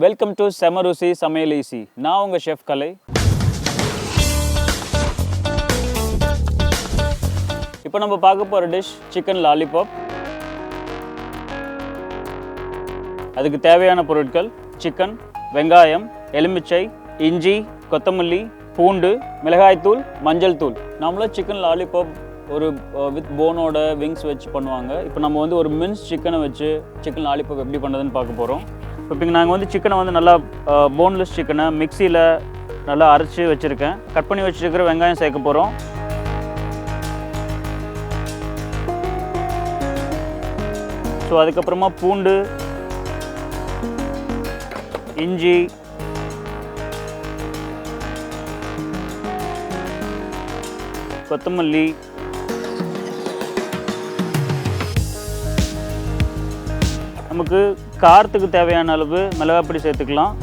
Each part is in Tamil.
வெல்கம் டு செமருசி சமையல் ஈசி. நான் உங்கள் ஷெஃப் கலை. இப்போ நம்ம பார்க்க போகிற டிஷ் சிக்கன் லாலிபாப். அதுக்கு தேவையான பொருட்கள் சிக்கன், வெங்காயம், எலுமிச்சை, இஞ்சி, கொத்தமல்லி, பூண்டு, மிளகாய்த்தூள், மஞ்சள் தூள். நம்மள சிக்கன் லாலிபாப் ஒரு வித் போனோட விங்ஸ் வச்சு பண்ணுவாங்க. இப்போ நம்ம வந்து ஒரு மின்ஸ் சிக்கனை வச்சு சிக்கன் லாலிபாப் எப்படி பண்ணுறதுன்னு பார்க்க போகிறோம். இப்போ நாங்கள் வந்து சிக்கனை வந்து நல்லா போன்லெஸ் சிக்கனை மிக்சியில் நல்லா அரைச்சி வச்சுருக்கேன். கட் பண்ணி வச்சுருக்கிற வெங்காயம் சேர்க்க போகிறோம். ஸோ அதுக்கப்புறமா பூண்டு, இஞ்சி, கொத்தமல்லி, நமக்கு காரத்துக்கு தேவையான அளவு மிளகாப்பொடி சேர்த்துக்கலாம்.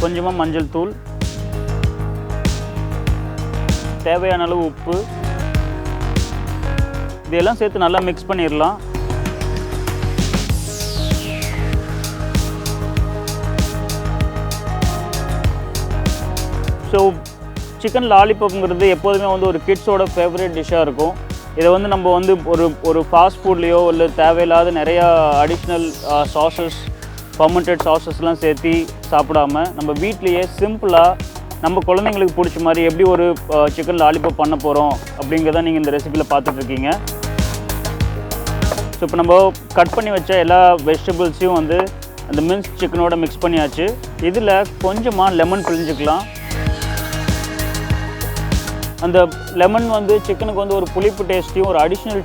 கொஞ்சமாக மஞ்சள் தூள், தேவையான அளவு உப்பு, இதெல்லாம் சேர்த்து நல்லா மிக்ஸ் பண்ணிடலாம். ஸோ சிக்கன் லாலிபாப்ங்கிறது எப்போதுமே வந்து ஒரு கிட்ஸோட ஃபேவரட் டிஷ்ஷாக இருக்கும். இதை வந்து நம்ம வந்து ஒரு ஃபாஸ்ட் ஃபுட்லேயோ இல்லை தேவையில்லாத நிறையா அடிஷ்னல் சாஸஸ், ஃபர்மெண்டட் சாஸஸ்லாம் சேர்த்து சாப்பிடாம நம்ம வீட்லேயே சிம்பிளாக நம்ம குழந்தைங்களுக்கு பிடிச்ச மாதிரி எப்படி ஒரு சிக்கன் லாலிபாப் பண்ண போகிறோம் அப்படிங்கிறத நீங்கள் இந்த ரெசிபியில் பார்த்துட்ருக்கீங்க. ஸோ இப்போ நம்ம கட் பண்ணி வச்ச எல்லா வெஜிடபிள்ஸையும் வந்து அந்த மின்ஸ் சிக்கனோட மிக்ஸ் பண்ணியாச்சு. இதில் கொஞ்சமாக லெமன் பிழிஞ்சிக்கலாம். அந்த லெமன் வந்து சிக்கனுக்கு வந்து ஒரு புளிப்பு டேஸ்ட்டையும் ஒரு அடிஷ்னல்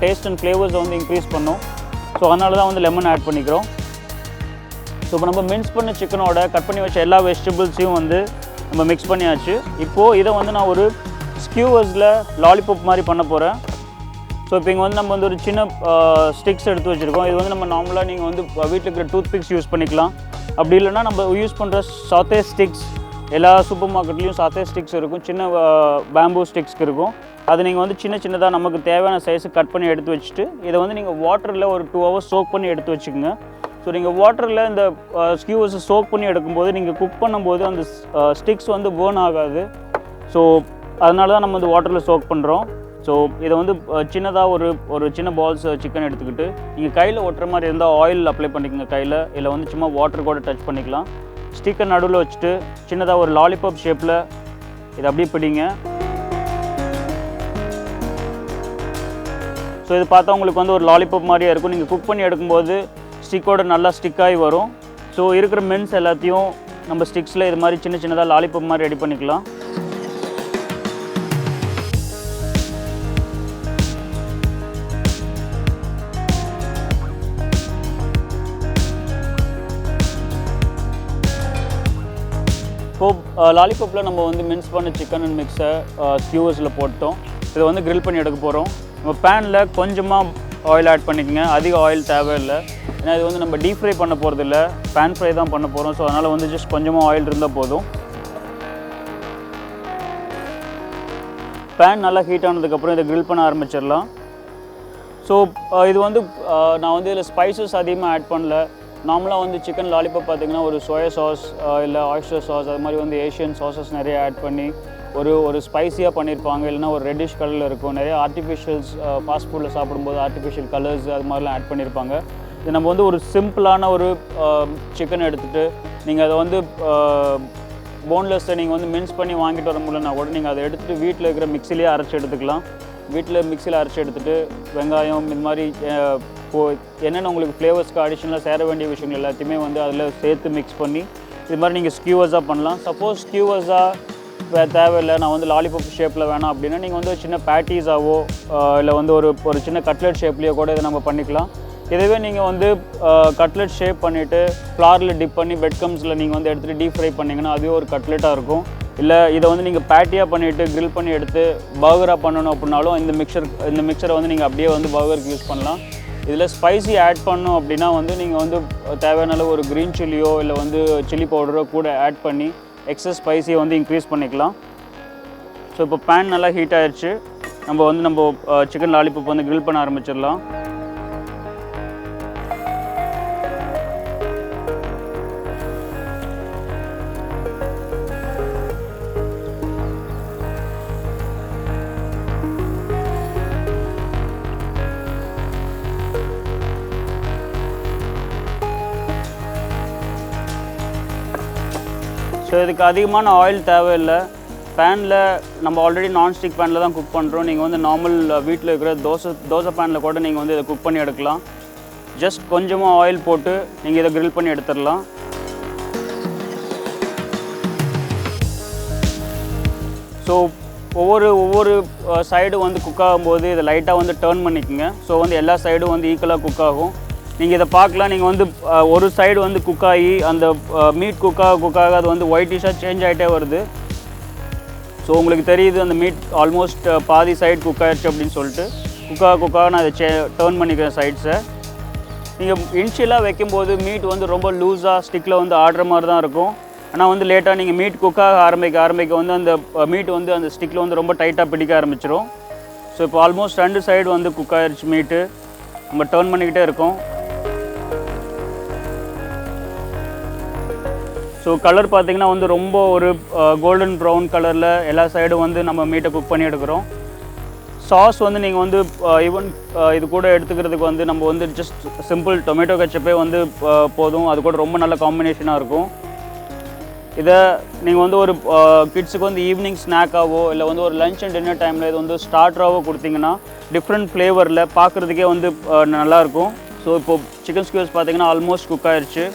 டேஸ்ட் அண்ட் ஃப்ளேவர்ஸை வந்து இன்க்ரீஸ் பண்ணும். ஸோ அதனால தான் வந்து லெமன் ஆட் பண்ணிக்கிறோம். ஸோ இப்போ நம்ம மிக்ஸ் பண்ண சிக்கனோட கட் பண்ணி வச்ச எல்லா வெஜிடபிள்ஸையும் வந்து நம்ம மிக்ஸ் பண்ணியாச்சு. இப்போது இதை வந்து நான் ஒரு ஸ்கியூவர்ஸில் லாலிபாப் மாதிரி பண்ண போகிறேன். ஸோ இப்போ இங்கே வந்து நம்ம வந்து ஒரு சின்ன ஸ்டிக்ஸ் எடுத்து வச்சுருக்கோம். இது வந்து நம்ம நார்மலாக நீங்கள் வந்து வீட்டில் இருக்கிற டூத் பிக்ஸ் யூஸ் பண்ணிக்கலாம். அப்படி இல்லைன்னா நம்ம யூஸ் பண்ணுற சாத்தே ஸ்டிக்ஸ், எல்லா சூப்பர் மார்க்கெட்லேயும் சாத்தே ஸ்டிக்ஸ் இருக்கும், சின்ன பேம்பூ ஸ்டிக்ஸ்க்கு இருக்கும். அது நீங்கள் வந்து சின்னதாக நமக்கு தேவையான சைஸு கட் பண்ணி எடுத்து வச்சுட்டு இதை வந்து நீங்கள் வாட்டரில் ஒரு 2 hours சோக் பண்ணி எடுத்து வச்சுக்கோங்க. ஸோ நீங்கள் வாட்டரில் இந்த ஸ்கியூவர்ஸை சோக் பண்ணி எடுக்கும்போது நீங்கள் குக் பண்ணும்போது அந்த ஸ்டிக்ஸ் வந்து பேர்ன் ஆகாது. ஸோ அதனால தான் நம்ம வந்து வாட்டரில் சோக் பண்ணுறோம். ஸோ இதை வந்து சின்னதாக ஒரு சின்ன பால்ஸ் சிக்கன் எடுத்துக்கிட்டு நீங்கள் கையில் ஒட்டுற மாதிரி இருந்தால் ஆயில் அப்ளை பண்ணிக்கோங்க கையில். இல்லை வந்து சும்மா வாட்டர் கூட டச் பண்ணிக்கலாம். ஸ்டிக்கர் நடுவில் வச்சுட்டு சின்னதாக ஒரு லாலிபாப் ஷேப்பில் இதை அப்படியே பிடிங்க. ஸோ இது பார்த்தா உங்களுக்கு வந்து ஒரு லாலிபாப் மாதிரியே இருக்கும். நீங்கள் குக் பண்ணி எடுக்கும்போது ஸ்டிக்கோட நல்லா ஸ்டிக்காகி வரும். ஸோ இருக்கிற மின்ஸ் எல்லாத்தையும் நம்ம ஸ்டிக்ஸில் இது மாதிரி சின்னதாக லாலிபாப் மாதிரி ரெடி பண்ணிக்கலாம். இப்போது லாலிபாப்பில் நம்ம வந்து மின்ஸ் பண்ண சிக்கன் அண்ட் மிக்ஸை ஸ்கியூவர்ஸில் போட்டோம். இதை வந்து கிரில் பண்ணி எடுக்க போகிறோம். நம்ம பேனில் கொஞ்சமாக ஆயில் ஆட் பண்ணிக்கோங்க. அதிக ஆயில் தேவையில்லை. ஏன்னா இது வந்து நம்ம டீப் ஃப்ரை பண்ண போகிறதில்ல, பேன் ஃப்ரை தான் பண்ண போகிறோம். ஸோ அதனால் வந்து ஜஸ்ட் கொஞ்சமாக ஆயில் இருந்தால் போதும். பேன் நல்லா ஹீட் ஆனதுக்கப்புறம் இதை கிரில் பண்ண ஆரம்பிச்சிடலாம். ஸோ இது வந்து நான் வந்து இதில் ஸ்பைசஸ் அதிகமாக ஆட் பண்ணல. நார்மலாக வந்து சிக்கன் லாலிபாப் பார்த்திங்கன்னா ஒரு சோயா சாஸ் இல்லை ஆயிஸ்டர் சாஸ் அது மாதிரி வந்து ஏஷியன் சாஸஸ் நிறைய ஆட் பண்ணி ஒரு ஸ்பைஸியாக பண்ணியிருப்பாங்க. இல்லைனா ஒரு ரெட்டிஷ் கலரில் இருக்கும். நிறைய ஆர்டிஃபிஷியல்ஸ் ஃபாஸ்ட் ஃபுட்டில் சாப்பிடும்போது ஆர்டிஃபிஷியல் கலர்ஸ் அது மாதிரிலாம் ஆட் பண்ணியிருப்பாங்க. இது நம்ம வந்து ஒரு சிம்பிளான ஒரு சிக்கன் எடுத்துகிட்டு நீங்கள் அதை வந்து போன்லெஸ்ஸை நீங்கள் வந்து மின்ஸ் பண்ணி வாங்கிட்டு வர முடியலன்னா கூட நீங்கள் அதை எடுத்துகிட்டு வீட்டில் இருக்கிற மிக்சிலேயே அரைச்சி எடுத்துக்கலாம். வீட்டில் மிக்சியில் அரைச்சி எடுத்துகிட்டு வெங்காயம் இது மாதிரி என்னென்ன உங்களுக்கு ஃப்ளேவர்ஸ்க்கு அடிஷ்னலாக சேர வேண்டிய விஷயங்கள் எல்லாத்தையுமே வந்து அதில் சேர்த்து மிக்ஸ் பண்ணி இது மாதிரி நீங்கள் ஸ்கியூவர்ஸாக பண்ணலாம். சப்போஸ் ஸ்கியூவர்ஸாக தேவையில்லை, நான் வந்து லாலிபாப் ஷேப்பில் வேணாம் அப்படின்னா நீங்கள் வந்து சின்ன பேட்டீஸாவோ இல்லை வந்து ஒரு சின்ன கட்லெட் ஷேப்லேயோ கூட இதை நம்ம பண்ணிக்கலாம். இதுவே நீங்கள் வந்து கட்லெட் ஷேப் பண்ணிவிட்டு ஃப்ளாரில் டிப் பண்ணி பிரெட் க்ரம்ஸில் நீங்கள் வந்து எடுத்துகிட்டு டீப் ஃப்ரை பண்ணிங்கன்னா அதுவே ஒரு கட்லெட்டாக இருக்கும். இல்லை இதை வந்து நீங்கள் பேட்டியாக பண்ணிவிட்டு கிரில் பண்ணி எடுத்து பர்கராக பண்ணணும் அப்படின்னாலும் இந்த மிக்சரை வந்து நீங்கள் அப்படியே வந்து பர்கருக்கு யூஸ் பண்ணலாம். இதில் ஸ்பைசி ஆட் பண்ணோம் அப்படின்னா வந்து நீங்கள் வந்து தேவையான அளவு ஒரு க்ரீன் சில்லியோ இல்லை வந்து சில்லி பவுடரோ கூட ஆட் பண்ணி எக்ஸஸ் ஸ்பைசியை வந்து இன்க்ரீஸ் பண்ணிக்கலாம். ஸோ இப்போ பேன் நல்லா ஹீட் ஆயிடுச்சு. நம்ம சிக்கன் லாலிபாப் வந்து கிரில் பண்ண ஆரம்பிச்சிடலாம். ஸோ இதுக்கு அதிகமான ஆயில் தேவையில்லை. பேனில் நம்ம ஆல்ரெடி நான்ஸ்டிக் பேனில் தான் குக் பண்ணுறோம். நீங்கள் வந்து நார்மல் வீட்டில் இருக்கிற தோசை பேனில் கூட நீங்கள் வந்து இதை குக் பண்ணி எடுக்கலாம். ஜஸ்ட் கொஞ்சமாக ஆயில் போட்டு நீங்கள் இதை கிரில் பண்ணி எடுத்துடலாம். ஸோ ஒவ்வொரு சைடு வந்து குக் ஆகும்போது இதை லைட்டாக வந்து டர்ன் பண்ணிக்கோங்க. ஸோ வந்து எல்லா சைடும் வந்து ஈக்குவலாக குக் ஆகும். நீங்கள் இதை பார்க்கலாம். நீங்கள் வந்து ஒரு சைடு வந்து குக் ஆகி அந்த மீட் குக்காக அது வந்து ஒயிட்டிஷாக சேஞ்ச் ஆகிட்டே வருது. ஸோ உங்களுக்கு தெரியுது அந்த மீட் ஆல்மோஸ்ட் பாதி சைடு குக் ஆகிடுச்சு அப்படின்னு சொல்லிட்டு குக்காக நான் அதை டர்ன் பண்ணிக்கிறேன் சைட்ஸை. நீங்கள் இனிஷியலாக வைக்கும்போது மீட் வந்து ரொம்ப லூஸாக ஸ்டிக்கில் வந்து ஆடுற மாதிரி தான் இருக்கும். ஆனால் வந்து லேட்டாக நீங்கள் மீட் குக்காக ஆரம்பிக்க வந்து அந்த மீட் வந்து அந்த ஸ்டிக்கில் வந்து ரொம்ப டைட்டாக பிடிக்க ஆரம்பிச்சிடும். ஸோ இப்போ ஆல்மோஸ்ட் 2 சைடு வந்து குக் ஆகிடுச்சு மீட்டு. நம்ம டர்ன் பண்ணிக்கிட்டே இருக்கோம். ஸோ கலர் பார்த்திங்கன்னா வந்து ரொம்ப ஒரு கோல்டன் ப்ரௌன் கலரில் எல்லா சைடும் வந்து நம்ம மீட்டை குக் பண்ணி எடுக்கிறோம். சாஸ் வந்து நீங்கள் வந்து ஈவன் இது கூட எடுத்துக்கிறதுக்கு வந்து நம்ம வந்து ஜஸ்ட் சிம்பிள் டொமேட்டோ கெச்சப்பே வந்து போதும். அது கூட ரொம்ப நல்ல காம்பினேஷனாக இருக்கும். இதை நீங்கள் வந்து ஒரு கிட்ஸுக்கு வந்து ஈவினிங் ஸ்நாக்காவோ இல்லை வந்து ஒரு லஞ்ச் அண்ட் டின்னர் டைமில் இது வந்து ஸ்டார்டராகவோ கொடுத்தீங்கன்னா டிஃப்ரெண்ட் ஃப்ளேவரில் பார்க்குறதுக்கே வந்து நல்லாயிருக்கும். ஸோ இப்போது சிக்கன் ஸ்கியூஸ் பார்த்திங்கன்னா ஆல்மோஸ்ட் குக் ஆகிடுச்சு.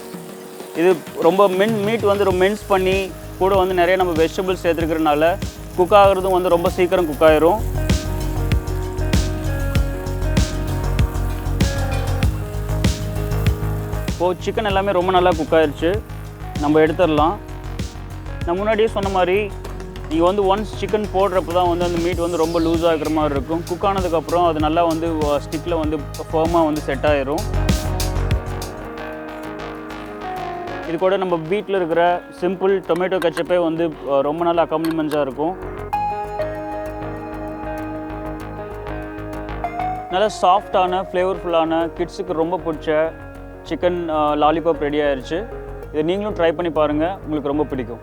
இது ரொம்ப மீட் வந்து ரொம்ப மின்ஸ் பண்ணி கூட வந்து நிறைய நம்ம வெஜிடபிள்ஸ் சேர்த்துருக்கிறதுனால குக் ஆகிறதும் வந்து ரொம்ப சீக்கிரம் குக் ஆகிரும். இப்போது சிக்கன் எல்லாமே ரொம்ப நல்லா குக் ஆகிடுச்சு. நம்ம எடுத்துடலாம். நான் முன்னாடியே சொன்ன மாதிரி நீங்கள் வந்து ஒன்ஸ் சிக்கன் போடுறப்ப தான் வந்து அந்த மீட் வந்து ரொம்ப லூஸாக இருக்கிற மாதிரி இருக்கும். குக் ஆனதுக்கப்புறம் அது நல்லா வந்து ஸ்டிக்கில் வந்து ஃபர்மாக வந்து செட் ஆகிரும். இது கூட நம்ம வீட்டில் இருக்கிற சிம்பிள் டொமேட்டோ கெச்சப்பே வந்து ரொம்ப நல்ல அக்காம்பனிமெண்ட்ஸாக இருக்கும். நல்லா சாஃப்டான ஃப்ளேவர்ஃபுல்லான கிட்ஸுக்கு ரொம்ப பிடிச்ச சிக்கன் லாலிபாப் ரெடி ஆயிடுச்சு. இதை நீங்களும் ட்ரை பண்ணி பாருங்கள். உங்களுக்கு ரொம்ப பிடிக்கும்.